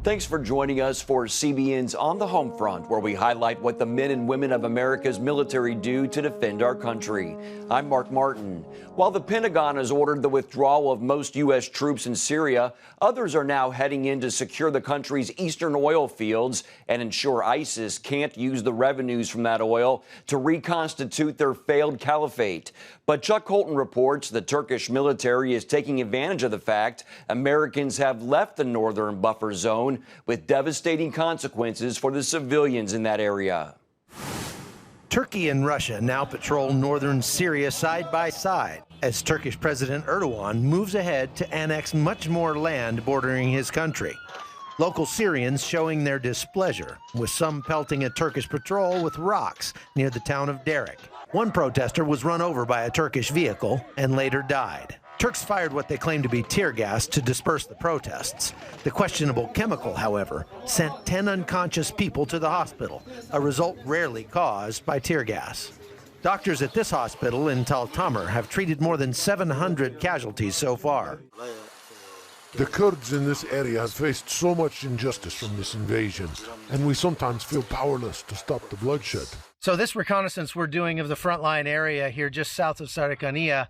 Thanks for joining us for CBN's On the Home Front, where we highlight what the men and women of America's military do to defend our country. I'm Mark Martin. While the Pentagon has ordered the withdrawal of most U.S. troops in Syria, others are now heading in to secure the country's eastern oil fields and ensure ISIS can't use the revenues from that oil to reconstitute their failed caliphate. But Chuck Colton reports the Turkish military is taking advantage of the fact Americans have left the northern buffer zone, with devastating consequences for the civilians in that area. Turkey and Russia now patrol northern Syria side by side as Turkish President Erdogan moves ahead to annex much more land bordering his country. Local Syrians showing their displeasure, with some pelting a Turkish patrol with rocks near the town of Derek. One protester was run over by a Turkish vehicle and later died. Turks fired what they claim to be tear gas to disperse the protests. The questionable chemical, however, sent 10 unconscious people to the hospital, a result rarely caused by tear gas. Doctors at this hospital in Tal Tamr have treated more than 700 casualties so far. The Kurds in this area have faced so much injustice from this invasion, and we sometimes feel powerless to stop the bloodshed. So this reconnaissance we're doing of the frontline area here just south of Sarikania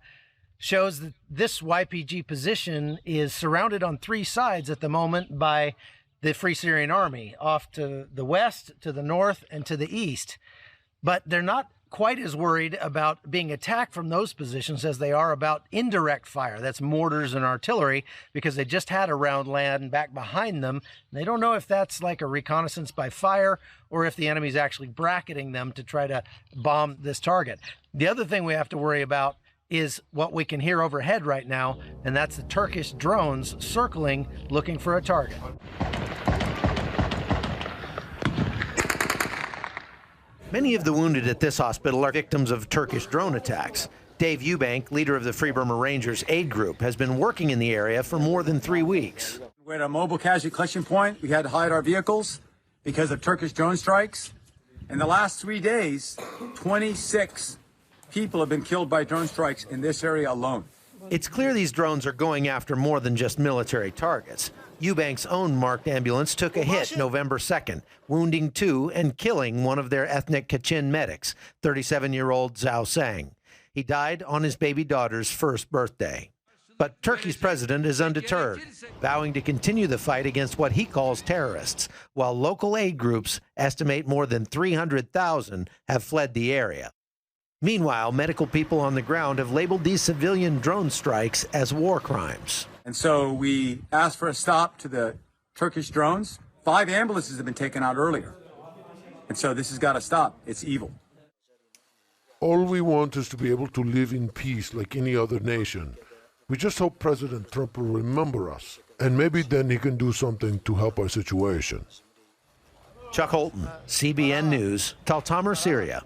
shows that this YPG position is surrounded on three sides at the moment by the Free Syrian Army, off to the west, to the north, and to the east. But they're not quite as worried about being attacked from those positions as they are about indirect fire. That's mortars and artillery, because they just had a round land back behind them. They don't know if that's like a reconnaissance by fire or if the enemy's actually bracketing them to try to bomb this target. The other thing we have to worry about is what we can hear overhead right now, and that's the Turkish drones circling, looking for a target. Many of the wounded at this hospital are victims of Turkish drone attacks. Dave Eubank, leader of the Free Burma Rangers aid group, has been working in the area for more than 3 weeks. We're at a mobile casualty collection point. We had to hide our vehicles because of Turkish drone strikes. In the last 3 days, 26 people have been killed by drone strikes in this area alone. It's clear these drones are going after more than just military targets. Eubank's own marked ambulance took a hit November 2nd, wounding 2 and killing one of their ethnic Kachin medics, 37-year-old Zhao Sang. He died on his baby daughter's first birthday. But Turkey's president is undeterred, vowing to continue the fight against what he calls terrorists, while local aid groups estimate more than 300,000 have fled the area. Meanwhile, medical people on the ground have labeled these civilian drone strikes as war crimes. And so we asked for a stop to the Turkish drones. 5 ambulances have been taken out earlier. And so this has got to stop. It's evil. All we want is to be able to live in peace like any other nation. We just hope President Trump will remember us, and maybe then he can do something to help our situation. Chuck Holton, CBN News, Tal Tamr, Syria.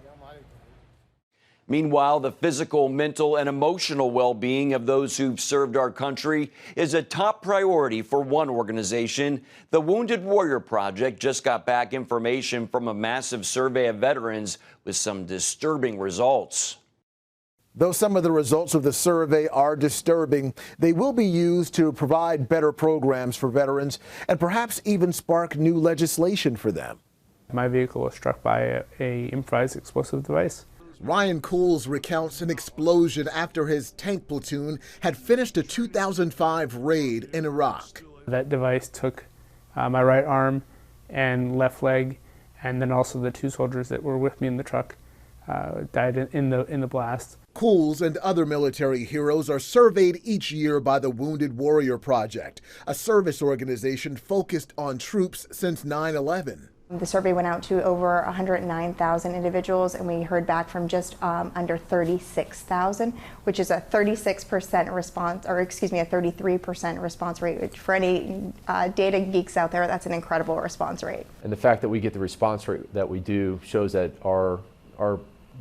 Meanwhile, the physical, mental, and emotional well-being of those who've served our country is a top priority for one organization. The Wounded Warrior Project just got back information from a massive survey of veterans with some disturbing results. Though some of the results of the survey are disturbing, they will be used to provide better programs for veterans and perhaps even spark new legislation for them. My vehicle was struck by a improvised explosive device. Ryan Cools recounts an explosion after his tank platoon had finished a 2005 raid in Iraq. That device took my right arm and left leg, and then also the 2 soldiers that were with me in the truck died in the blast. Cools and other military heroes are surveyed each year by the Wounded Warrior Project, a service organization focused on troops since 9/11. The survey went out to over 109,000 individuals, and we heard back from just under 36,000, which is a 36% response, or excuse me, a 33% response rate. For any data geeks out there, that's an incredible response rate. And the fact that we get the response rate that we do shows that our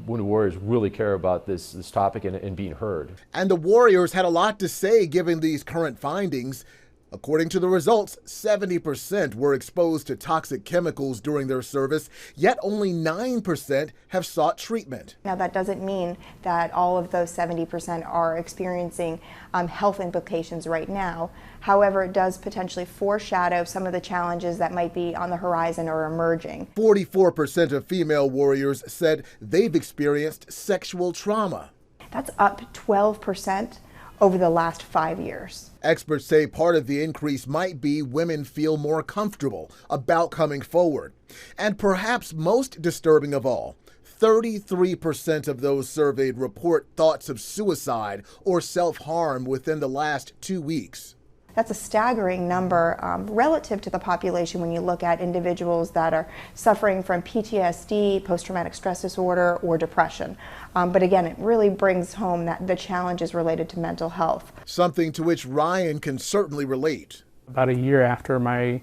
Wounded Warriors really care about this topic and being heard. And the Warriors had a lot to say given these current findings. According to the results, 70% were exposed to toxic chemicals during their service, yet only 9% have sought treatment. Now, that doesn't mean that all of those 70% are experiencing health implications right now. However, it does potentially foreshadow some of the challenges that might be on the horizon or emerging. 44% of female warriors said they've experienced sexual trauma. That's up 12% over the last 5 years. Experts say part of the increase might be women feel more comfortable about coming forward. And perhaps most disturbing of all, 33% of those surveyed report thoughts of suicide or self-harm within the last 2 weeks. That's a staggering number relative to the population when you look at individuals that are suffering from PTSD, post-traumatic stress disorder, or depression. But again, it really brings home that the challenges related to mental health. Something to which Ryan can certainly relate. About a year after my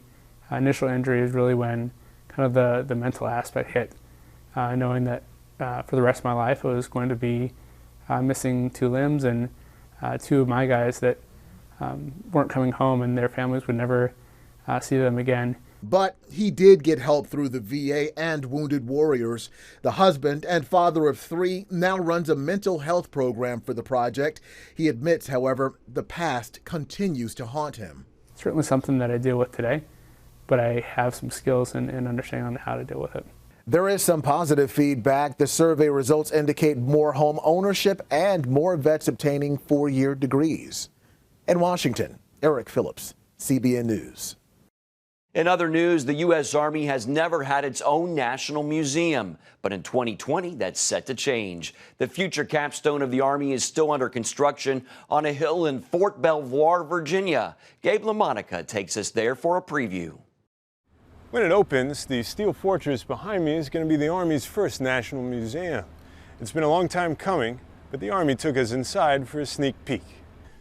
initial injury is really when kind of the mental aspect hit, knowing that for the rest of my life I was going to be missing 2 limbs and 2 of my guys that weren't coming home and their families would never see them again. But he did get help through the VA and Wounded Warriors. The husband and father of 3 now runs a mental health program for the project. He admits, however, the past continues to haunt him. Certainly something that I deal with today, but I have some skills in understanding on how to deal with it. There is some positive feedback. The survey results indicate more home ownership and more vets obtaining 4-year degrees. In Washington, Eric Phillips, CBN News. In other news, the U.S. Army has never had its own national museum, but in 2020, that's set to change. The future capstone of the Army is still under construction on a hill in Fort Belvoir, Virginia. Gabe LaMonica takes us there for a preview. When it opens, the steel fortress behind me is going to be the Army's first national museum. It's been a long time coming, but the Army took us inside for a sneak peek.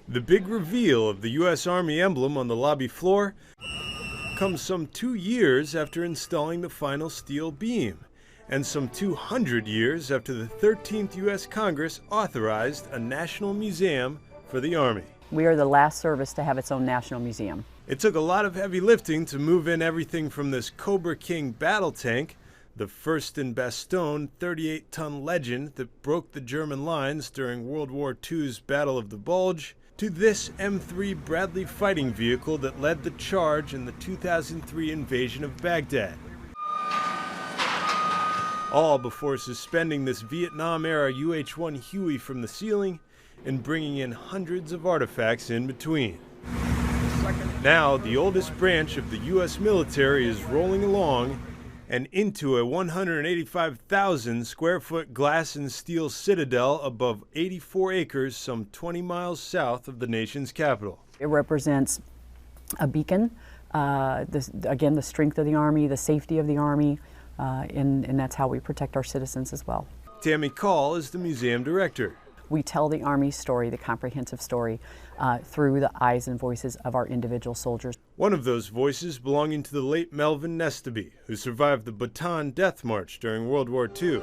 The big reveal of the U.S. Army emblem on the lobby floor comes some 2 years after installing the final steel beam, and some 200 years after the 13th U.S. Congress authorized a national museum for the Army. We are the last service to have its own national museum. It took a lot of heavy lifting to move in everything from this Cobra King battle tank, the first in Bastogne 38-ton legend that broke the German lines during World War II's Battle of the Bulge, to this M3 Bradley fighting vehicle that led the charge in the 2003 invasion of Baghdad. All before suspending this Vietnam-era UH-1 Huey from the ceiling and bringing in hundreds of artifacts in between. Now, the oldest branch of the U.S. military is rolling along and into a 185,000 square foot glass and steel citadel above 84 acres some 20 miles south of the nation's capital. It represents a beacon, again, the strength of the Army, the safety of the Army, and that's how we protect our citizens as well. Tammy Call is the museum director. We tell the Army's story, the comprehensive story, through the eyes and voices of our individual soldiers. One of those voices belonging to the late Melvin Nestaby, who survived the Bataan Death March during World War II.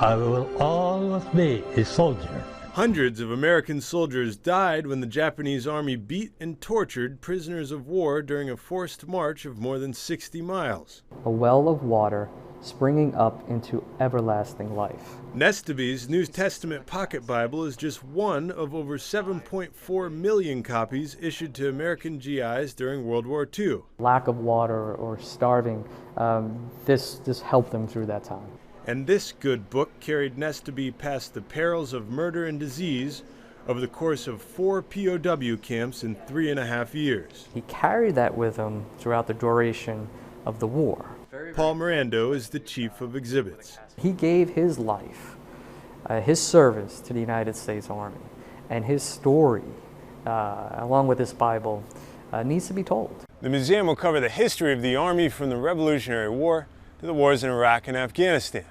I will always be a soldier. Hundreds of American soldiers died when the Japanese Army beat and tortured prisoners of war during a forced march of more than 60 miles. A well of water springing up into everlasting life. Nestaby's New Testament Pocket Bible is just one of over 7.4 million copies issued to American GIs during World War II. Lack of water or starving, this helped them through that time. And this good book carried Nestaby past the perils of murder and disease over the course of 4 POW camps in 3.5 years. He carried that with him throughout the duration of the war. Paul Mirando is the chief of exhibits. He gave his life, his service to the United States Army, and his story, along with this Bible, needs to be told. The museum will cover the history of the Army from the Revolutionary War to the wars in Iraq and Afghanistan.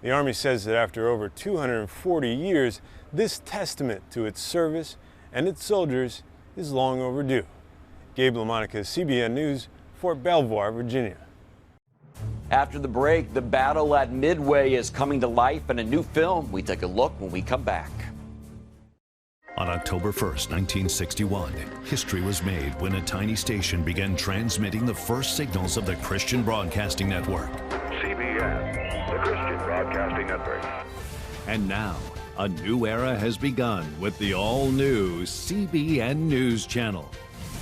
The Army says that after over 240 years, this testament to its service and its soldiers is long overdue. Gabe LaMonica, CBN News, Fort Belvoir, Virginia. After the break, the battle at Midway is coming to life in a new film. We take a look when we come back. On October 1st, 1961, history was made when a tiny station began transmitting the first signals of the Christian Broadcasting Network. CBN, the Christian Broadcasting Network. And now, a new era has begun with the all-new CBN News Channel.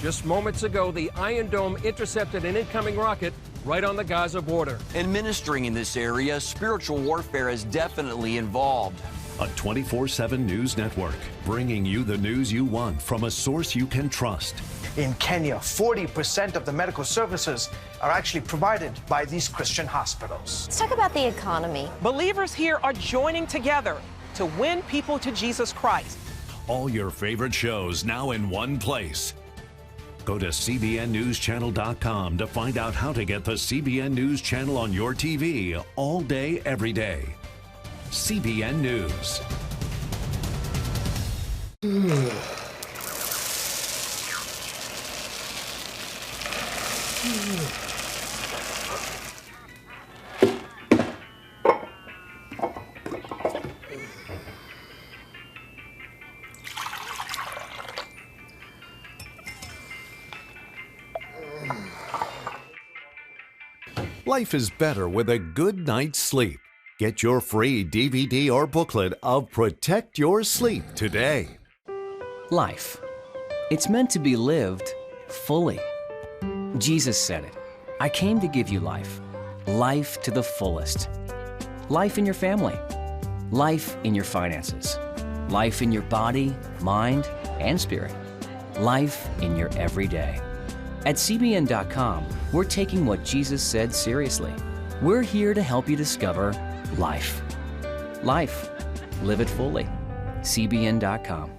Just moments ago, the Iron Dome intercepted an incoming rocket right on the Gaza border. In ministering in this area, spiritual warfare is definitely involved. A 24/7 news network, bringing you the news you want from a source you can trust. In Kenya, 40% of the medical services are actually provided by these Christian hospitals. Let's talk about the economy. Believers here are joining together to win people to Jesus Christ. All your favorite shows now in one place. Go to cbnnewschannel.com to find out how to get the CBN News Channel on your TV all day, every day. CBN News. Life is better with a good night's sleep. Get your free DVD or booklet of Protect Your Sleep today. Life. It's meant to be lived fully. Jesus said it. I came to give you life. Life to the fullest. Life in your family. Life in your finances. Life in your body, mind, and spirit. Life in your everyday. At CBN.com, we're taking what Jesus said seriously. We're here to help you discover life. Life. Live it fully. CBN.com.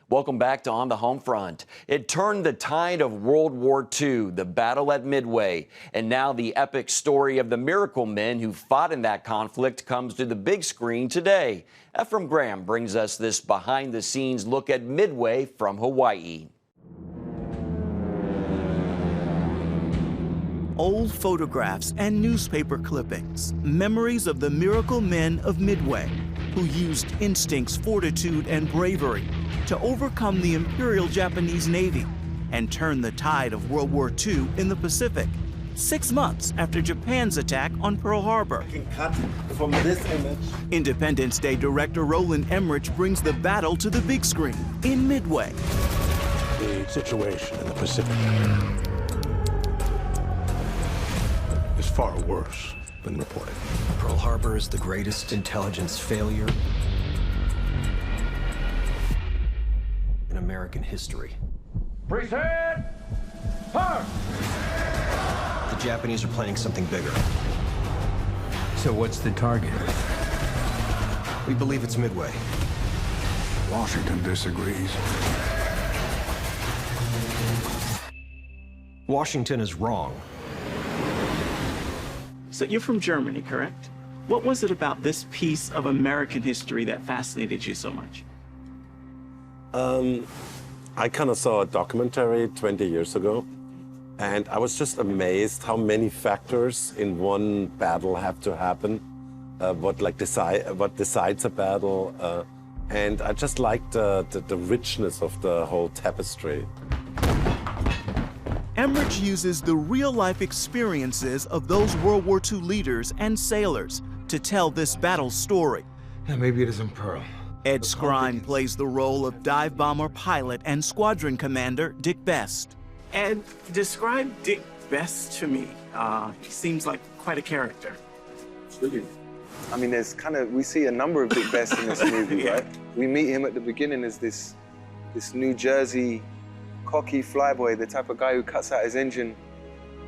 Welcome back to On the Home Front. It turned the tide of World War II, the battle at Midway, and now the epic story of the miracle men who fought in that conflict comes to the big screen today. Ephraim Graham brings us this behind-the-scenes look at Midway from Hawaii. Old photographs and newspaper clippings, memories of the miracle men of Midway, who used instincts, fortitude, and bravery to overcome the Imperial Japanese Navy and turn the tide of World War II in the Pacific, 6 months after Japan's attack on Pearl Harbor. Cut from this image. Independence Day director Roland Emmerich brings the battle to the big screen in Midway. The situation in the Pacific is far worse than reported. Pearl Harbor is the greatest intelligence failure in American history. Present! Fire! The Japanese are planning something bigger. So what's the target? We believe it's Midway. Washington disagrees. Washington is wrong. So you're from Germany, correct? What was it about this piece of American history that fascinated you so much? I kind of saw a documentary 20 years ago, and I was just amazed how many factors in one battle have to happen, what decides a battle, and I just liked the richness of the whole tapestry. Emmerich uses the real-life experiences of those World War II leaders and sailors to tell this battle story. Yeah, maybe it isn't Pearl. Ed Skrein plays the role of dive bomber pilot and squadron commander Dick Best. Ed, describe Dick Best to me. He seems like quite a character. I mean, we see a number of Dick Best in this movie, yeah. Right? We meet him at the beginning as this New Jersey cocky flyboy, the type of guy who cuts out his engine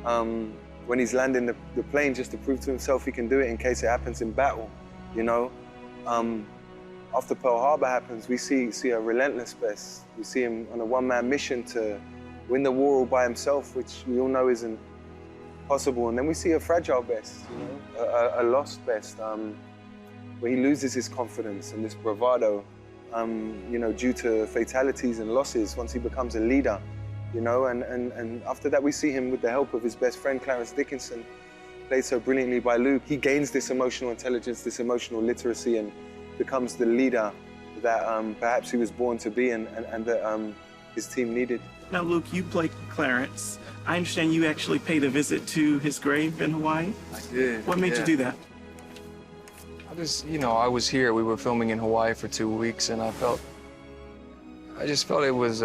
when he's landing the plane just to prove to himself he can do it in case it happens in battle, you know? After Pearl Harbor happens, we see a relentless Best. We see him on a one-man mission to win the war all by himself, which we all know isn't possible. And then we see a fragile Best, you know, a lost Best, where he loses his confidence and this bravado, you know, due to fatalities and losses once he becomes a leader, you know, and after that we see him with the help of his best friend Clarence Dickinson, played so brilliantly by Luke. He gains this emotional intelligence, this emotional literacy, and becomes the leader perhaps he was born to be and that his team needed. Now, Luke, you played Clarence. I understand you actually paid a visit to his grave in Hawaii? I did. What made you do that? I was here. We were filming in Hawaii for 2 weeks, and I just felt it was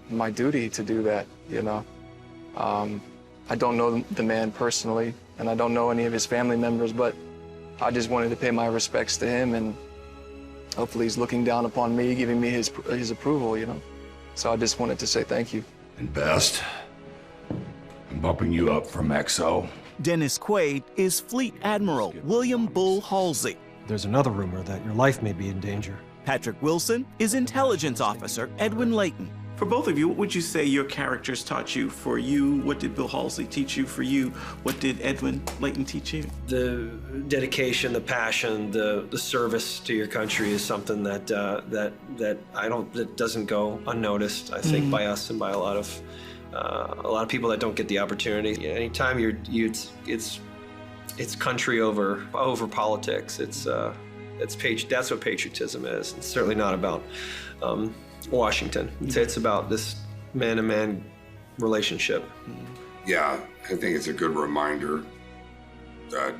my duty to do that, I don't know the man personally, and I don't know any of his family members, but I just wanted to pay my respects to him, and hopefully he's looking down upon me, giving me his approval, So I just wanted to say thank you. And best, I'm bumping you up from XO. Dennis Quaid is Fleet Admiral William Bull Halsey. There's another rumor that your life may be in danger. Patrick Wilson is Intelligence Officer Edwin Layton. For both of you, what would you say your characters taught you? For you, what did Bill Halsey teach you? For you, what did Edwin Layton teach you? The dedication, the passion, the service to your country is something that that doesn't go unnoticed. I think by us and by a lot of people that don't get the opportunity. Anytime it's country over politics. That's what patriotism is. It's certainly not about Washington. It's about this man-to-man relationship. Yeah, I think it's a good reminder that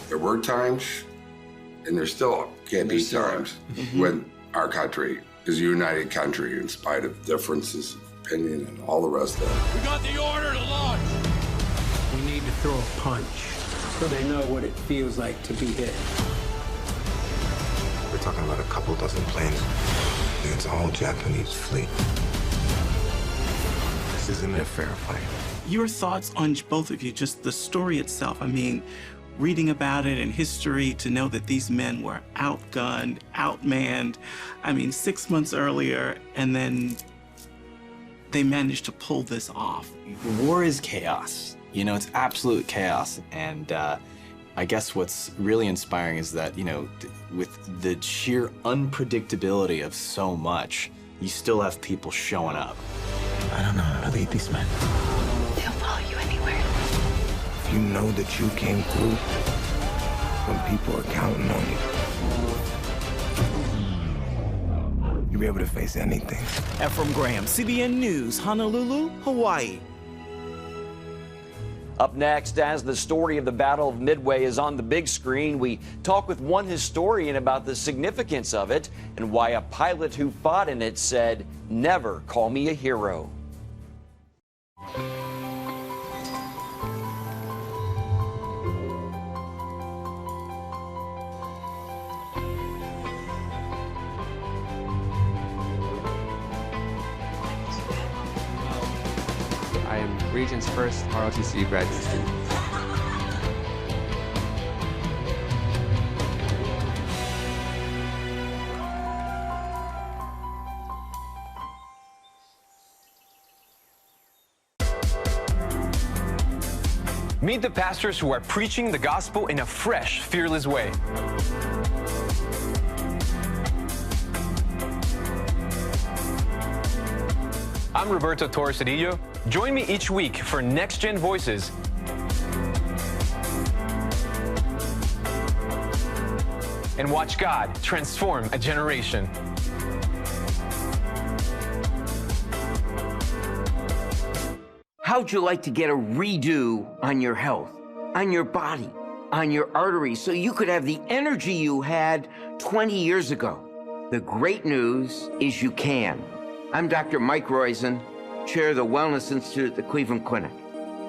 there were times, and there still can be times, when our country is a united country in spite of differences of opinion and all the rest of it. We got the order to launch. We need to throw a punch so they know what it feels like to be hit. We're talking about a couple dozen planes against a whole Japanese fleet. This isn't a fair fight. Your thoughts on both of you, just the story itself. I mean, reading about it in history, to know that these men were outgunned, outmanned. I mean, 6 months earlier, and then they managed to pull this off. War is chaos. It's absolute chaos. And I guess what's really inspiring is that, with the sheer unpredictability of so much, you still have people showing up. I don't know how to lead these men. They'll follow you anywhere. If you know that you came through when people are counting on you, you'll be able to face anything. Ephraim Graham, CBN News, Honolulu, Hawaii. Up next, as the story of the Battle of Midway is on the big screen, we talk with one historian about the significance of it and why a pilot who fought in it said, "Never call me a hero." I am Region's first ROTC graduate student. Meet the pastors who are preaching the gospel in a fresh, fearless way. I'm Roberto Torres-Cedillo. Join me each week for Next Gen Voices. And watch God transform a generation. How'd you like to get a redo on your health, on your body, on your arteries, so you could have the energy you had 20 years ago? The great news is you can. I'm Dr. Mike Roizen, chair of the Wellness Institute at the Cleveland Clinic.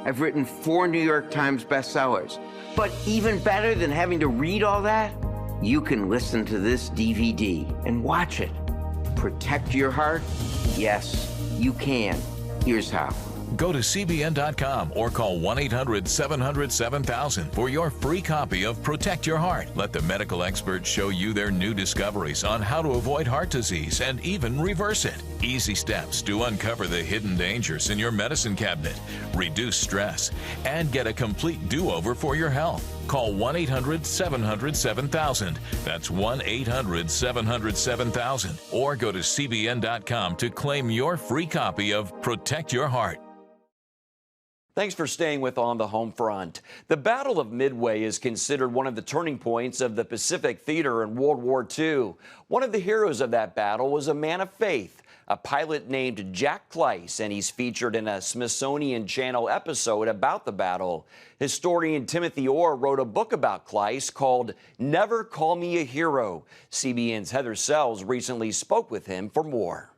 I've written 4 New York Times bestsellers. But even better than having to read all that, you can listen to this DVD and watch it. Protect your heart? Yes, you can. Here's how. Go to CBN.com or call 1-800-700-7000 for your free copy of Protect Your Heart. Let the medical experts show you their new discoveries on how to avoid heart disease and even reverse it. Easy steps to uncover the hidden dangers in your medicine cabinet, reduce stress, and get a complete do-over for your health. Call 1-800-700-7000. That's 1-800-700-7000. Or go to CBN.com to claim your free copy of Protect Your Heart. Thanks for staying with On the Home Front. The Battle of Midway is considered one of the turning points of the Pacific Theater in World War II. One of the heroes of that battle was a man of faith, a pilot named Jack Kleiss, and he's featured in a Smithsonian Channel episode about the battle. Historian Timothy Orr wrote a book about Kleiss called Never Call Me a Hero. CBN's Heather Sells recently spoke with him for more.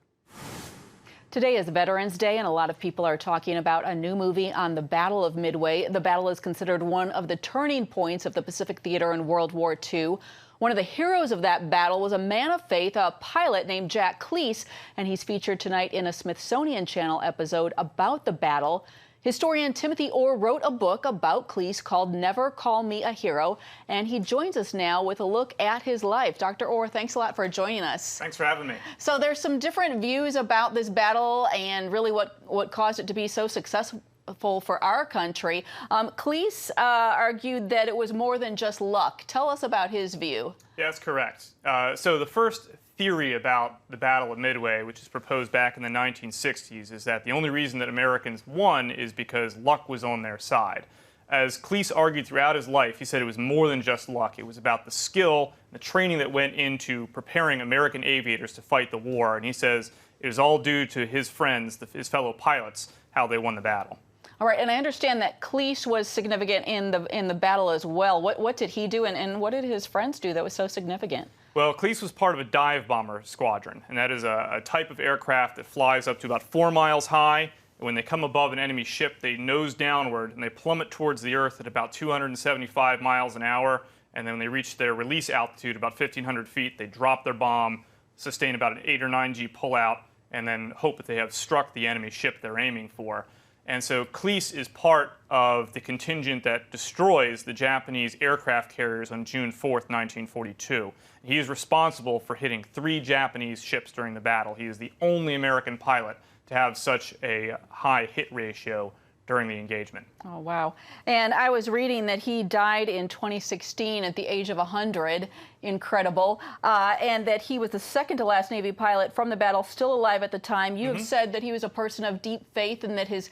Today is Veterans Day, and a lot of people are talking about a new movie on the Battle of Midway. The battle is considered one of the turning points of the Pacific Theater in World War II. One of the heroes of that battle was a man of faith, a pilot named Jack Kleiss, and he's featured tonight in a Smithsonian Channel episode about the battle. Historian Timothy Orr wrote a book about Kleiss called Never Call Me a Hero, and he joins us now with a look at his life. Dr. Orr, thanks a lot for joining us. Thanks for having me. So there's some different views about this battle and really what caused it to be so successful for our country. Kleiss argued that it was more than just luck. Tell us about his view. Yeah, that's correct. So the first theory about the Battle of Midway, which is proposed back in the 1960s, is that the only reason that Americans won is because luck was on their side. As Kleiss argued throughout his life, he said it was more than just luck. It was about the skill, the training that went into preparing American aviators to fight the war, and he says it was all due to his friends, his fellow pilots, how they won the battle. All right, and I understand that Kleiss was significant in the battle as well. What did he do, and what did his friends do that was so significant? Well, Kleiss was part of a dive bomber squadron, and that is a type of aircraft that flies up to about 4 miles high. And when they come above an enemy ship, they nose downward, and they plummet towards the Earth at about 275 miles an hour. And then when they reach their release altitude, about 1,500 feet, they drop their bomb, sustain about an 8 or 9 G pullout, and then hope that they have struck the enemy ship they're aiming for. And so Kleiss is part of the contingent that destroys the Japanese aircraft carriers on June 4th, 1942. He is responsible for hitting 3 Japanese ships during the battle. He is the only American pilot to have such a high hit ratio during the engagement. Oh, wow. And I was reading that he died in 2016 at the age of 100. Incredible. And that he was the second to last Navy pilot from the battle, still alive at the time. You have said that he was a person of deep faith and that his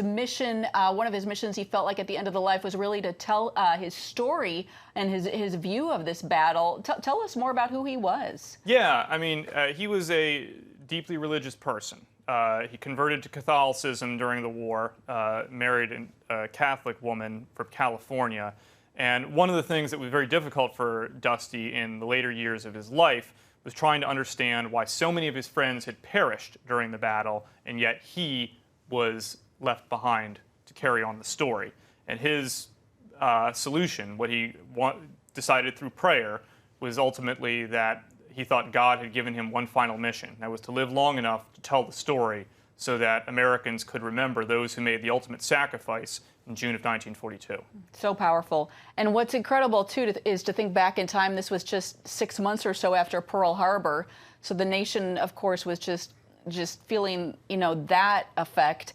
mission, one of his missions he felt like at the end of the life was really to tell his story and his view of this battle. Tell us more about who he was. Yeah, I mean, he was a deeply religious person. He converted to Catholicism during the war, married a Catholic woman from California. And one of the things that was very difficult for Dusty in the later years of his life was trying to understand why so many of his friends had perished during the battle, and yet he was left behind to carry on the story. And his solution, what he decided through prayer, was ultimately that he thought God had given him one final mission. That was to live long enough to tell the story so that Americans could remember those who made the ultimate sacrifice in June of 1942. So powerful. And what's incredible, too, is to think back in time. This was just 6 months or so after Pearl Harbor. So the nation, of course, was just feeling, that effect.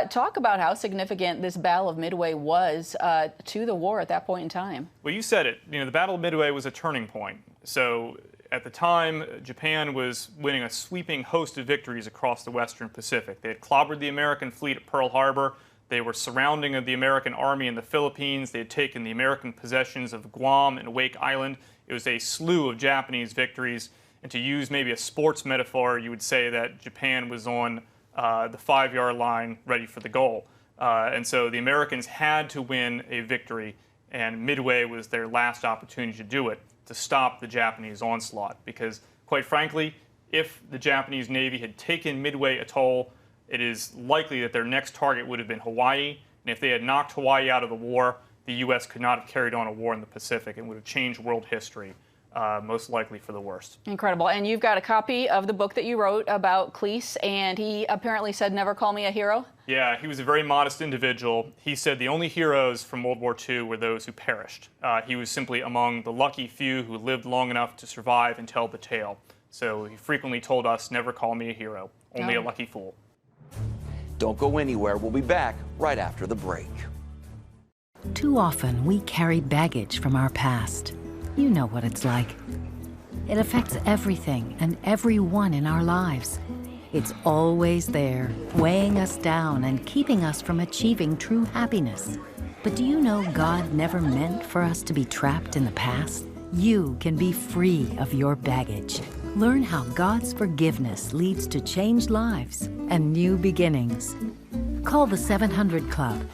Talk about how significant this Battle of Midway was to the war at that point in time. Well, you said it. The Battle of Midway was a turning point. So at the time, Japan was winning a sweeping host of victories across the Western Pacific. They had clobbered the American fleet at Pearl Harbor. They were surrounding the American army in the Philippines. They had taken the American possessions of Guam and Wake Island. It was a slew of Japanese victories. And to use maybe a sports metaphor, you would say that Japan was on the 5-yard line ready for the goal. And so the Americans had to win a victory, and Midway was their last opportunity to do it, to stop the Japanese onslaught. Because, quite frankly, if the Japanese Navy had taken Midway Atoll, it is likely that their next target would have been Hawaii. And if they had knocked Hawaii out of the war, the U.S. could not have carried on a war in the Pacific and would have changed world history, most likely for the worst. Incredible. And you've got a copy of the book that you wrote about Kleiss, and he apparently said, "Never call me a hero." Yeah, he was a very modest individual. He said the only heroes from World War II were those who perished. He was simply among the lucky few who lived long enough to survive and tell the tale. So he frequently told us, "Never call me a hero, only a lucky fool." Don't go anywhere. We'll be back right after the break. Too often, we carry baggage from our past. You know what it's like. It affects everything and everyone in our lives. It's always there, weighing us down and keeping us from achieving true happiness. But do you know God never meant for us to be trapped in the past? You can be free of your baggage. Learn how God's forgiveness leads to changed lives and new beginnings. Call the 700 Club.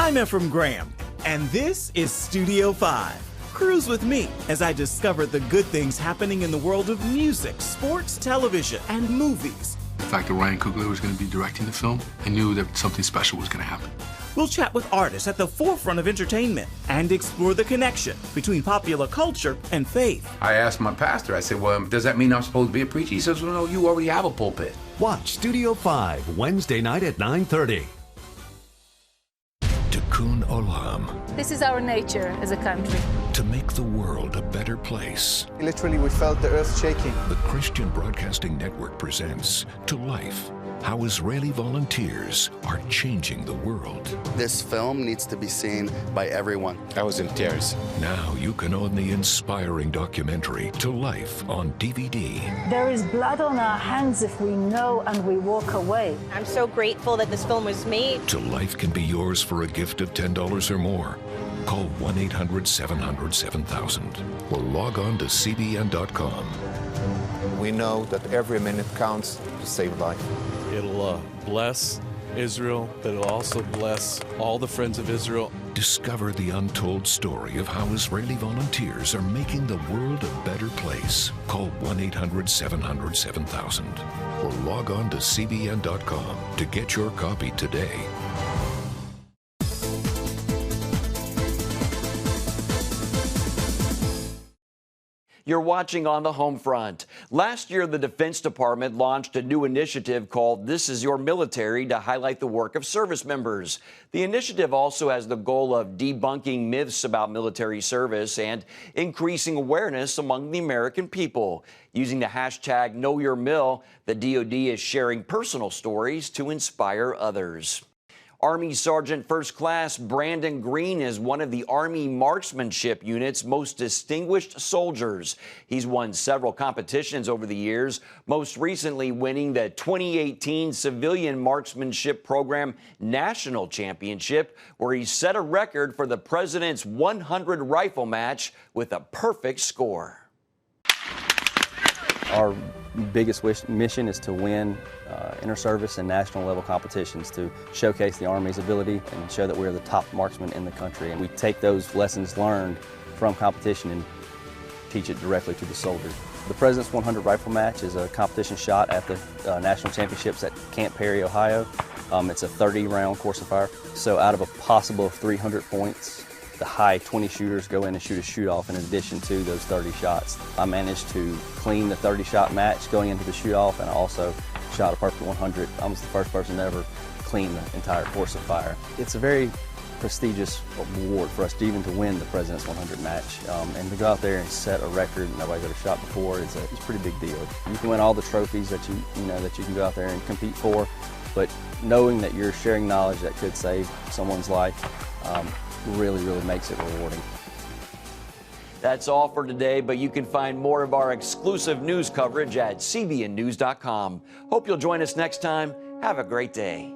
I'm Ephraim Graham, and this is Studio 5. Cruise with me as I discover the good things happening in the world of music, sports, television, and movies. The fact that Ryan Coogler was going to be directing the film, I knew that something special was going to happen. We'll chat with artists at the forefront of entertainment and explore the connection between popular culture and faith. I asked my pastor, I said, well, does that mean I'm supposed to be a preacher? He says, well, no, you already have a pulpit. Watch Studio 5 Wednesday night at 9:30. Tikkun Olam, This is our nature as a country. to make the world a better place. Literally, we felt the earth shaking. The Christian Broadcasting Network presents To Life, how Israeli volunteers are changing the world. This film needs to be seen by everyone. I was in tears. Now you can own the inspiring documentary To Life on DVD. There is blood on our hands if we know and we walk away. I'm so grateful that this film was made. To Life can be yours for a gift of $10 or more. Call 1-800-700-7000 or log on to CBN.com. We know that every minute counts to save life. It'll bless Israel, but it'll also bless all the friends of Israel. Discover the untold story of how Israeli volunteers are making the world a better place. Call 1-800-700-7000 or log on to CBN.com to get your copy today. You're watching On the Home Front. Last year, the Defense Department launched a new initiative called This Is Your Military to highlight the work of service members. The initiative also has the goal of debunking myths about military service and increasing awareness among the American people. Using the hashtag #KnowYourMil, the DoD is sharing personal stories to inspire others. Army Sergeant First Class Brandon Green is one of the Army Marksmanship Unit's most distinguished soldiers. He's won several competitions over the years, most recently winning the 2018 Civilian Marksmanship Program National Championship, where he set a record for the President's 100 rifle match with a perfect score. Our biggest mission is to win inter-service and national level competitions to showcase the Army's ability and show that we're the top marksmen in the country. And we take those lessons learned from competition and teach it directly to the soldiers. The President's 100 rifle match is a competition shot at the national championships at Camp Perry, Ohio. It's a 30-round course of fire. So out of a possible 300 points, the high 20 shooters go in and shoot a shoot-off in addition to those 30 shots. I managed to clean the 30-shot match going into the shoot-off, and I also shot a perfect 100. I was the first person to ever clean the entire course of fire. It's a very prestigious award for us to even to win the President's 100 match, and to go out there and set a record nobody's ever shot before. It's a pretty big deal. You can win all the trophies that you can go out there and compete for, but knowing that you're sharing knowledge that could save someone's life really makes it rewarding. That's all for today, but you can find more of our exclusive news coverage at cbnnews.com. Hope you'll join us next time. Have a great day.